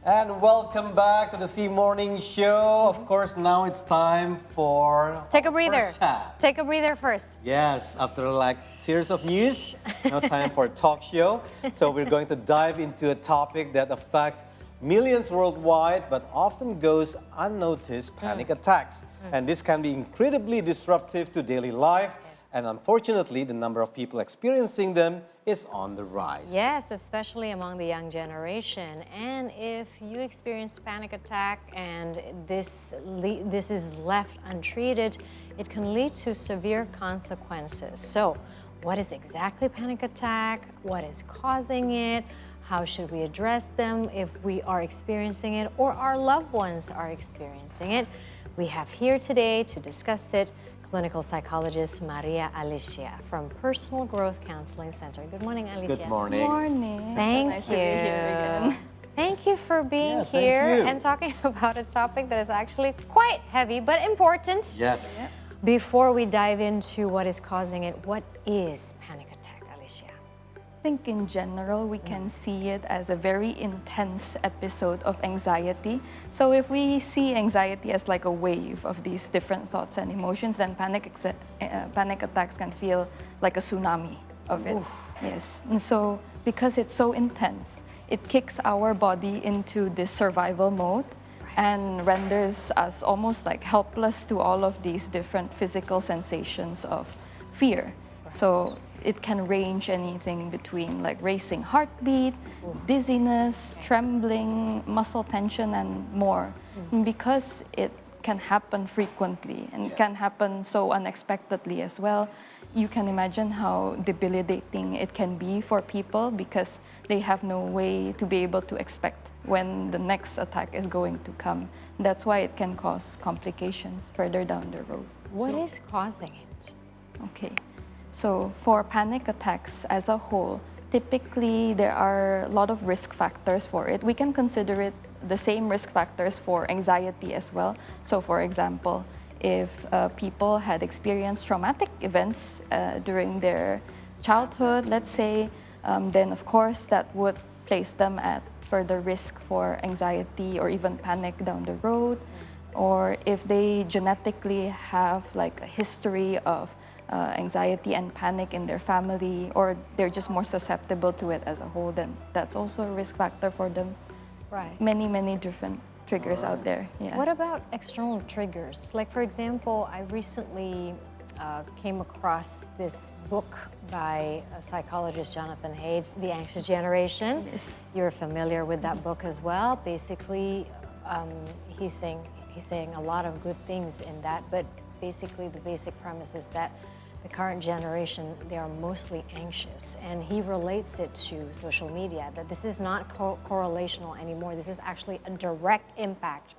And welcome back to the C Morning Show. Of course, now it's time for Take a breather. first chat. Take a breather first. Yes, after like series of news, now time for a talk show. So we're going to dive into a topic that affects millions worldwide, but often goes unnoticed: panic attacks. And this can be incredibly disruptive to daily life. And unfortunately, the number of people experiencing them is on the rise. Yes, especially among the young generation. And if you experience panic attack and this is left untreated, it can lead to severe consequences. So, what is exactly panic attack? What is causing it? How should we address them if we are experiencing it or our loved ones are experiencing it? We have here today to discuss it clinical psychologist Alyssia from Personal Growth Counseling Center. Good morning, Alyssia. Good morning. Morning. Thank It's you. so nice to be here again. Thank you for being Yeah, thank here you. and talking about a topic that is actually quite heavy but important. Yes. Before we dive into what is causing it, what is panic attack, Alyssia? I think in general, we can see it as a very intense episode of anxiety. So if we see anxiety as like a wave of these different thoughts and emotions, then panic attacks can feel like a tsunami of it. Yes. And so because it's so intense, it kicks our body into this survival mode and renders us almost like helpless to all of these different physical sensations of fear. So it can range anything between like racing heartbeat, dizziness, trembling, muscle tension, and more. And because it can happen frequently and it can happen so unexpectedly as well, you can imagine how debilitating it can be for people because they have no way to be able to expect when the next attack is going to come. That's why it can cause complications further down the road. What is causing it? Okay. So for panic attacks as a whole, typically there are a lot of risk factors for it. We can consider it the same risk factors for anxiety as well. So for example, if people had experienced traumatic events during their childhood, let's say, then of course that would place them at further risk for anxiety or even panic down the road. Or if they genetically have like a history of anxiety and panic in their family, or they're just more susceptible to it as a whole, then that's also a risk factor for them. Right. Many different triggers out there. Yeah. What about external triggers? Like, for example, I recently came across this book by a psychologist, Jonathan Haidt, The Anxious Generation. Yes. You're familiar with that book as well. Basically, he's saying a lot of good things in that, but basically the basic premise is that the current generation, they are mostly anxious, and he relates it to social media, that this is not correlational anymore. This is actually a direct impact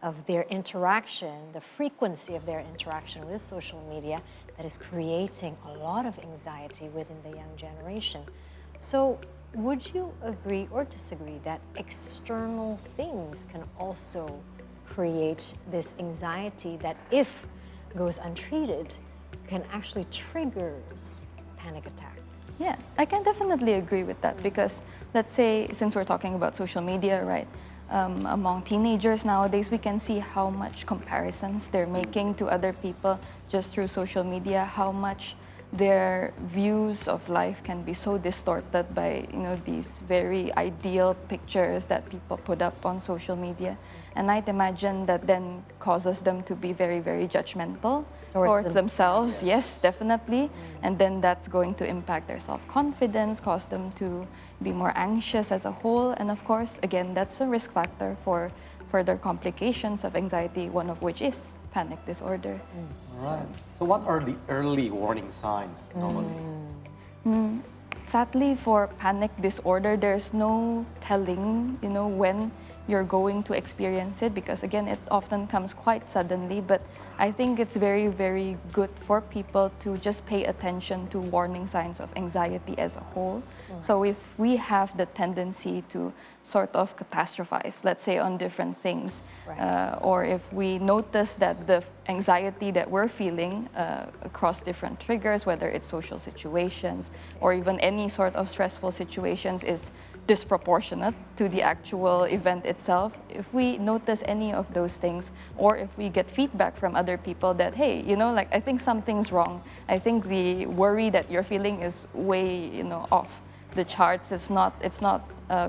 of their interaction, the frequency of their interaction with social media that is creating a lot of anxiety within the young generation. So would you agree or disagree that external things can also create this anxiety that, if goes untreated, can actually triggers panic attack? Yeah, I can definitely agree with that because let's say, since we're talking about social media, right, among teenagers nowadays, we can see how much comparisons they're making to other people just through social media, how much their views of life can be so distorted by, these very ideal pictures that people put up on social media. And I'd imagine that then causes them to be very judgmental towards themselves. Yes, definitely. And then that's going to impact their self-confidence, cause them to be more anxious as a whole. And of course, again, that's a risk factor for further complications of anxiety, one of which is panic disorder. All right. So what are the early warning signs normally? Sadly, for panic disorder, there's no telling, when you're going to experience it, because again, it often comes quite suddenly. But I think it's very good for people to just pay attention to warning signs of anxiety as a whole. So if we have the tendency to sort of catastrophize, let's say on different things, or if we notice that the anxiety that we're feeling across different triggers, whether it's social situations or even any sort of stressful situations, is disproportionate to the actual event itself. If we notice any of those things, or if we get feedback from other people that, hey, like, I think something's wrong. I think the worry that you're feeling is way, off the charts. It's not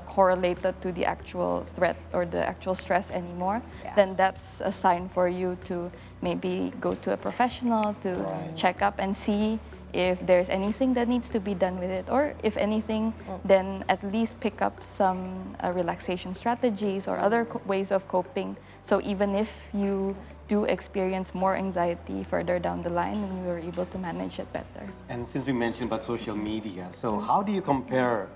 correlated to the actual threat or the actual stress anymore. Yeah. Then that's a sign for you to maybe go to a professional to check up and see if there's anything that needs to be done with it, or if anything, then at least pick up some relaxation strategies or other ways of coping. So even if you do experience more anxiety further down the line, then you are able to manage it better. And since we mentioned about social media, so how do you compare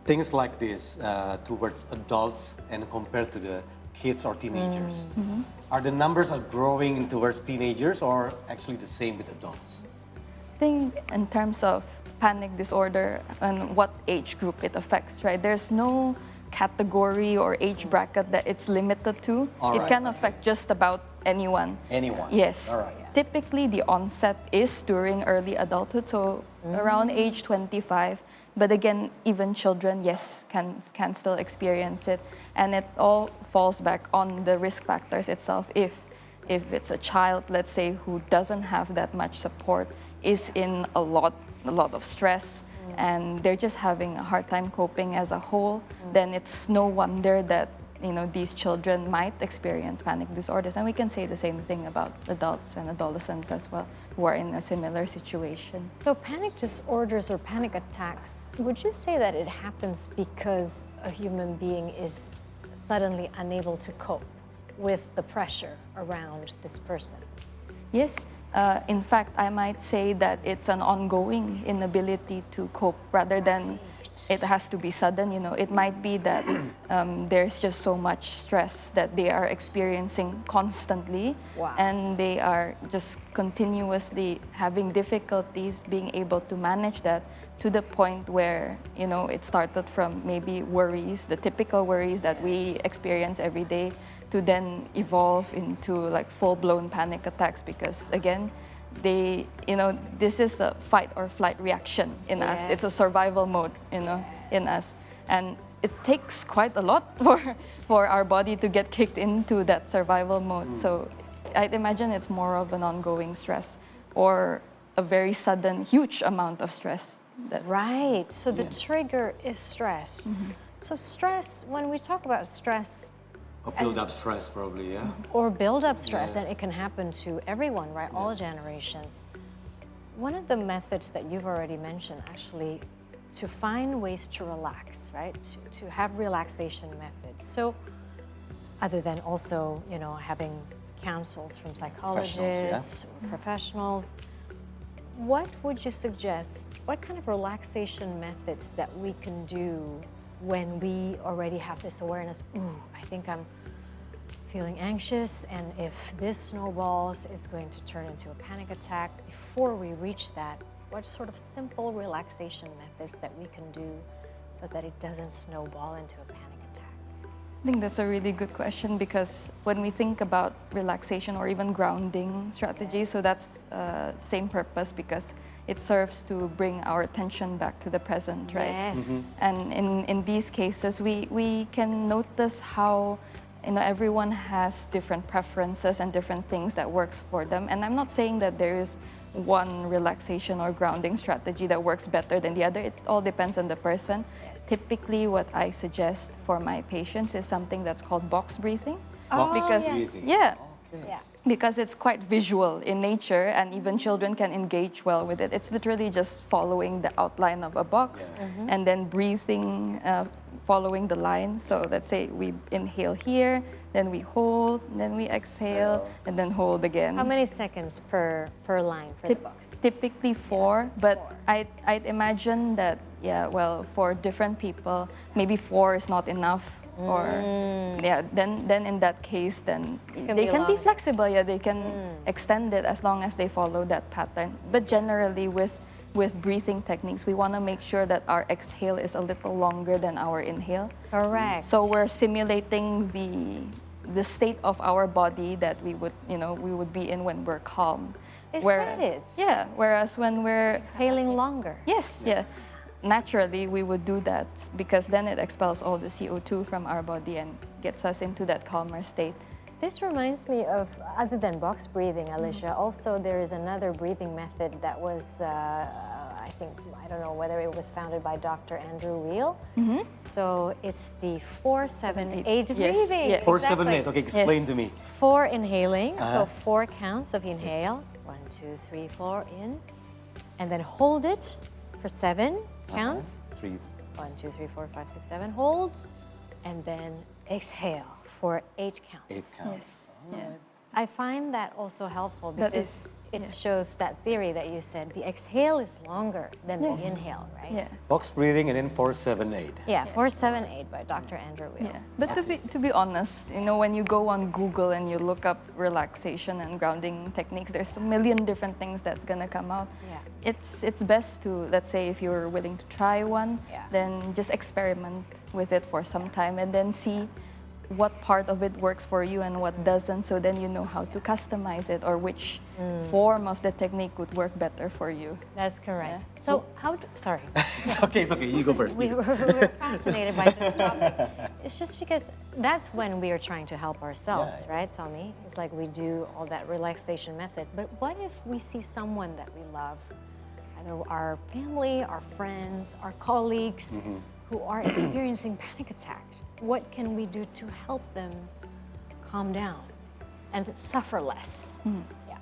things like this towards adults and compared to the kids or teenagers? Are the numbers growing towards teenagers or actually the same with adults? I think in terms of panic disorder and what age group it affects, right? There's no category or age bracket that it's limited to. All it right, can okay. affect just about anyone. Anyone? Yes. All right. Typically, the onset is during early adulthood, so around age 25. But again, even children, yes, can still experience it. And it all falls back on the risk factors itself. If it's a child, let's say, who doesn't have that much support, is in a lot of stress, and they're just having a hard time coping as a whole, then it's no wonder that these children might experience panic disorders. And we can say the same thing about adults and adolescents as well, who are in a similar situation. So panic disorders or panic attacks, would you say that it happens because a human being is suddenly unable to cope with the pressure around this person? Yes. In fact, I might say that it's an ongoing inability to cope rather than it has to be sudden. It might be that there's just so much stress that they are experiencing constantly. Wow. And they are just continuously having difficulties being able to manage that, to the point where, it started from maybe worries, the typical worries that we experience every day, to then evolve into like full-blown panic attacks, because again, this is a fight or flight reaction in us. It's a survival mode, in us. And it takes quite a lot for our body to get kicked into that survival mode. So I'd imagine it's more of an ongoing stress, or a very sudden, huge amount of stress. Right, so the trigger is stress. So stress, when we talk about stress, Or build up stress, probably, yeah? or build up stress, and it can happen to everyone, right? All generations. One of the methods that you've already mentioned, actually, to find ways to relax, right? To have relaxation methods. So, other than also, having counsels from psychologists, or professionals, what would you suggest? What kind of relaxation methods that we can do when we already have this awareness? Ooh, I think I'm feeling anxious, and if this snowballs, it's going to turn into a panic attack. Before we reach that, what sort of simple relaxation methods that we can do so that it doesn't snowball into a panic attack? I think that's a really good question, because when we think about relaxation or even grounding strategies, so that's same purpose, because it serves to bring our attention back to the present, right? Yes. And in these cases, we can notice how everyone has different preferences and different things that works for them. And I'm not saying that there is one relaxation or grounding strategy that works better than the other. It all depends on the person. Typically, what I suggest for my patients is something that's called box breathing. Box because breathing. yeah, Yeah. because it's quite visual in nature, and even children can engage well with it. It's literally just following the outline of a box and then breathing, following the line. So let's say we inhale here, then we hold, then we exhale, and then hold again. How many seconds per line for the box? Typically 4, but I'd imagine that, for different people, maybe 4 is not enough. Or then in that case, then they can be flexible. They can extend it as long as they follow that pattern. But generally, with breathing techniques, we want to make sure that our exhale is a little longer than our inhale. Correct. So we're simulating the state of our body that we would be in when we're calm. Is that it? Yeah. Whereas when we're Exhaling longer. yes, yeah. naturally, we would do that because then it expels all the CO2 from our body and gets us into that calmer state. This reminds me of, other than box breathing, Alyssia, also there is another breathing method that was, I think, I don't know whether it was founded by Dr. Andrew Weil. So it's the 4-7-8 breathing. Yes. 4-7-8. Okay, explain Yes. to me. 4 inhaling, so 4 counts of inhale. 1, 2, 3, 4 in. And then hold it for 7 counts. 3. 1, 2, 3, 4, 5, 6, 7. Hold. And then exhale for 8 counts. 8 counts. Yes. Yeah. I find that also helpful That because is- it yeah. shows that theory that you said. The exhale is longer than Yes. the inhale, right? Yeah. Box breathing and then 4-7-8. Yeah, 4-7-8 by Dr. Andrew Weil. Yeah, but to be honest, you know, when you go on Google and you look up relaxation and grounding techniques, there's a million different things that's gonna come out. Yeah. It's best to, let's say, if you're willing to try one, Yeah. then just experiment with it for some time and then see what part of it works for you and what doesn't, so then you know how to customize it or which form of the technique would work better for you. That's correct. Yeah. So how do, sorry. It's okay. You go first. We're fascinated by this topic. It's just because that's when we are trying to help ourselves, Yeah. right, Tommy? It's like we do all that relaxation method. But what if we see someone that we love, either our family, our friends, our colleagues, who are experiencing panic attacks? What can we do to help them calm down and suffer less? Yeah.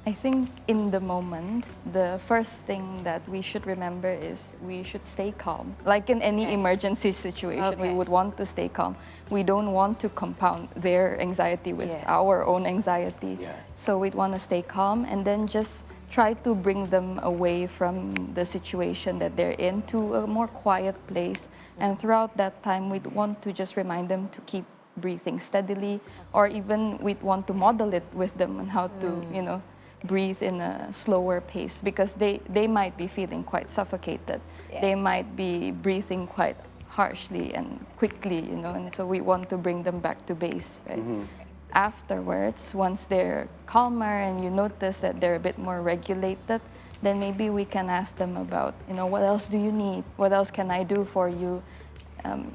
I think in the moment, the first thing that we should remember is we should stay calm. Like in any emergency situation, we Okay. would want to stay calm. We don't want to compound their anxiety with Yes. our own anxiety. Yes. So we'd want to stay calm and then just try to bring them away from the situation that they're in to a more quiet place. And throughout that time, we'd want to just remind them to keep breathing steadily, or even we'd want to model it with them on how to, you know, breathe in a slower pace, because they might be feeling quite suffocated. They Yes. might be breathing quite harshly and quickly, you know, and so we want to bring them back to base, right? Afterwards, once they're calmer and you notice that they're a bit more regulated, then maybe we can ask them about, you know, what else do you need? What else can I do for you?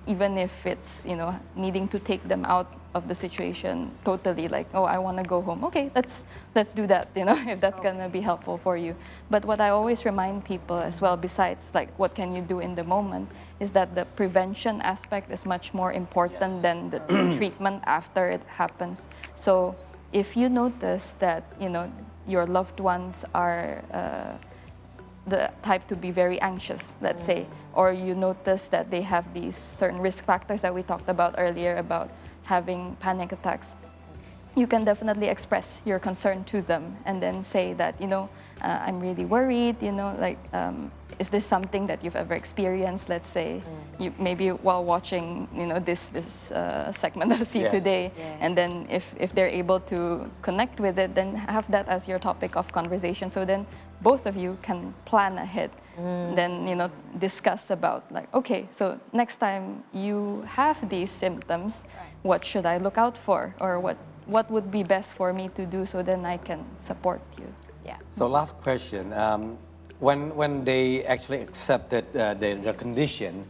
Even if it's, you know, needing to take them out of the situation totally, like, oh, I want to go home. Okay, let's do that, you know, if that's going to be helpful for you. But what I always remind people as well, besides like what can you do in the moment, is that the prevention aspect is much more important than the treatment after it happens. So if you notice that, you know, your loved ones are the type to be very anxious, let's say, or you notice that they have these certain risk factors that we talked about earlier about having panic attacks, you can definitely express your concern to them and then say that, you know, I'm really worried, you know, like, is this something that you've ever experienced? Let's say, you maybe while watching, you know, this segment of See Yes. Today, Yeah. and then if they're able to connect with it, then have that as your topic of conversation. So then both of you can plan ahead. Then, you know, discuss about like, okay, so next time you have these symptoms, what should I look out for, or what would be best for me to do so then I can support you. Yeah. So last question. When they actually accepted their condition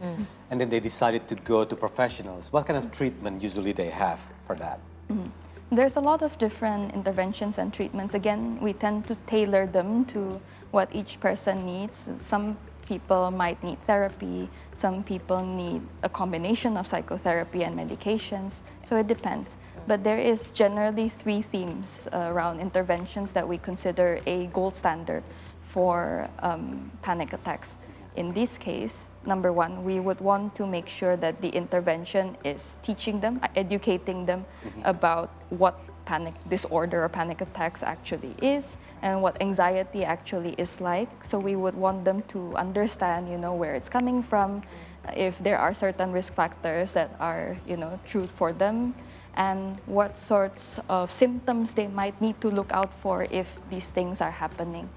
and then they decided to go to professionals, what kind of treatment usually they have for that? There's a lot of different interventions and treatments. Again, we tend to tailor them to what each person needs. Some people might need therapy, some people need a combination of psychotherapy and medications, so it depends. But there is generally 3 themes around interventions that we consider a gold standard for panic attacks. In this case, number 1, we would want to make sure that the intervention is teaching them, educating them about what panic disorder or panic attacks actually is and what anxiety actually is like. So we would want them to understand, you know, where it's coming from, if there are certain risk factors that are, you know, true for them, and what sorts of symptoms they might need to look out for if these things are happening.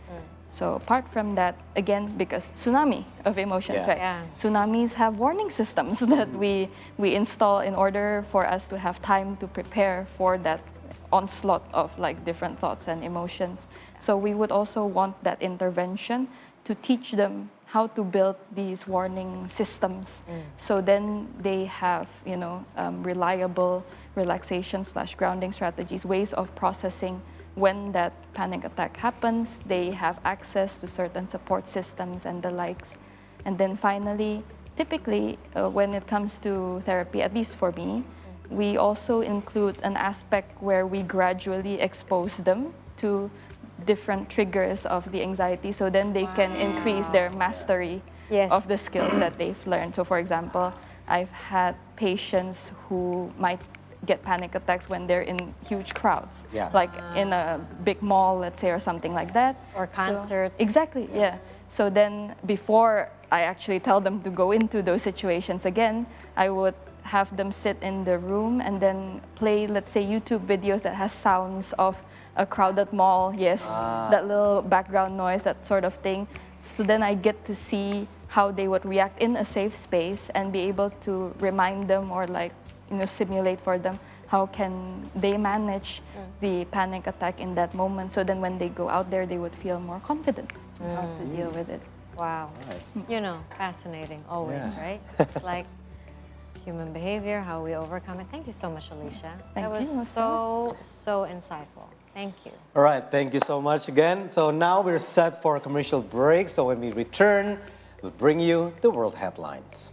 So apart from that, again, because tsunami of emotions, Yeah. right? Yeah. Tsunamis have warning systems that we install in order for us to have time to prepare for that onslaught of like different thoughts and emotions. So we would also want that intervention to teach them how to build these warning systems. So then they have, reliable relaxation/grounding strategies, ways of processing when that panic attack happens. They have access to certain support systems and the likes. And then finally, typically, when it comes to therapy, at least for me, we also include an aspect where we gradually expose them to different triggers of the anxiety, so then they can increase their mastery of the skills that they've learned. So for example, I've had patients who might get panic attacks when they're in huge crowds, like in a big mall, let's say, or something like that. Or concerts. Exactly, yeah. So then before I actually tell them to go into those situations again, I would have them sit in the room and then play, let's say, YouTube videos that has sounds of a crowded mall, that little background noise, that sort of thing. So then I get to see how they would react in a safe space and be able to remind them or simulate for them how can they manage the panic attack in that moment. So then when they go out there, they would feel more confident how to deal with it. Wow. Fascinating always, right? It's like human behavior, how we overcome it. Thank you so much, Alyssia. That was so insightful. Thank you. All right, thank you so much again. So now we're set for a commercial break. So when we return, we'll bring you the world headlines.